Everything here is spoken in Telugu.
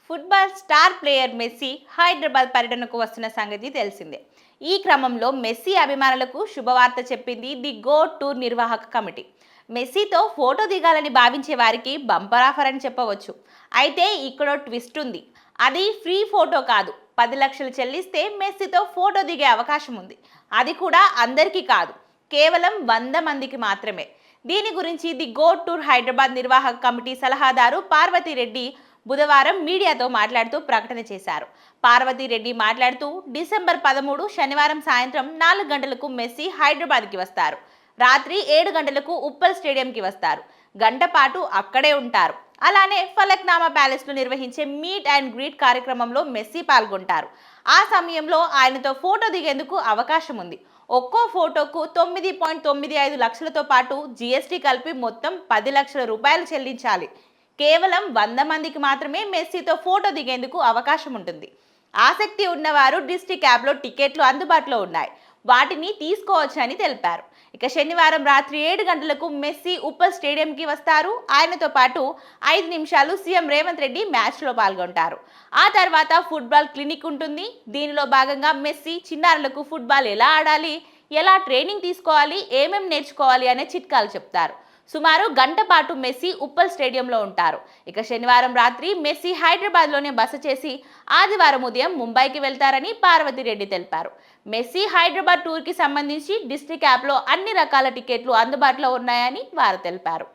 Football star player Messi Hyderabad పర్యటనకు వస్తున్న సంగతి తెలిసిందే. ఈ క్రమంలో మెస్సీ అభిమానులకు శుభవార్త చెప్పింది ది గో టూర్ నిర్వాహక కమిటీ. మెస్సీతో ఫోటో దిగాలని భావించే వారికి బంపర్ ఆఫర్ అని చెప్పవచ్చు. అయితే ఇక్కడ ట్విస్ట్ ఉంది. అది ఫ్రీ ఫోటో కాదు. 10 లక్షలు చెల్లిస్తే మెస్సీతో ఫోటో దిగే అవకాశం ఉంది. అది కూడా అందరికీ కాదు, కేవలం 100 మందికి మాత్రమే. దీని గురించి ది గో టూర్ హైదరాబాద్ నిర్వాహక కమిటీ సలహాదారు పార్వతీరెడ్డి బుధవారం మీడియాతో మాట్లాడుతూ ప్రకటన చేశారు. పార్వతీరెడ్డి మాట్లాడుతూ డిసెంబర్ 13 శనివారం సాయంత్రం 4 గంటలకు మెస్సీ హైదరాబాద్కి వస్తారు. రాత్రి 7 గంటలకు ఉప్పల్ స్టేడియంకి వస్తారు. గంట పాటు అక్కడే ఉంటారు. అలానే ఫలక్నామా ప్యాలెస్లో నిర్వహించే మీట్ అండ్ గ్రీట్ కార్యక్రమంలో మెస్సీ పాల్గొంటారు. ఆ సమయంలో ఆయనతో ఫోటో దిగేందుకు అవకాశం ఉంది. ఒక్కో ఫోటోకు 9.95 లక్షలతో పాటు జీఎస్టీ కలిపి మొత్తం 10 లక్షల రూపాయలు చెల్లించాలి. కేవలం 100 మందికి మాత్రమే మెస్సీతో ఫోటో దిగేందుకు అవకాశం ఉంటుంది. ఆసక్తి ఉన్నవారు డిస్ట్రిక్ట్ యాప్లో టికెట్లు అందుబాటులో ఉన్నాయి. వాటిని తీసుకోవచ్చని తెలిపారు. ఇక శనివారం రాత్రి 7 గంటలకు మెస్సీ ఉప్పల్ స్టేడియంకి వస్తారు. ఆయనతో పాటు 5 నిమిషాలు సీఎం రేవంత్ రెడ్డి మ్యాచ్లో పాల్గొంటారు. ఆ తర్వాత ఫుట్బాల్ క్లినిక్ ఉంటుంది. దీనిలో భాగంగా మెస్సీ చిన్నారులకు ఫుట్బాల్ ఎలా ఆడాలి, ఎలా ట్రైనింగ్ తీసుకోవాలి, ఏమేం నేర్చుకోవాలి అనే చిట్కాలు చెప్తారు. సుమారు గంట పాటు మెస్సీ ఉప్పల్ స్టేడియంలో ఉంటారు. ఇక శనివారం రాత్రి మెస్సీ హైదరాబాద్లోనే బస చేసి ఆదివారం ఉదయం ముంబైకి వెళ్తారని పార్వతీరెడ్డి తెలిపారు. మెస్సీ హైదరాబాద్ టూర్కి సంబంధించి డిస్ట్రిక్ట్ యాప్లో అన్ని రకాల టికెట్లు అందుబాటులో ఉన్నాయని వారు తెలిపారు.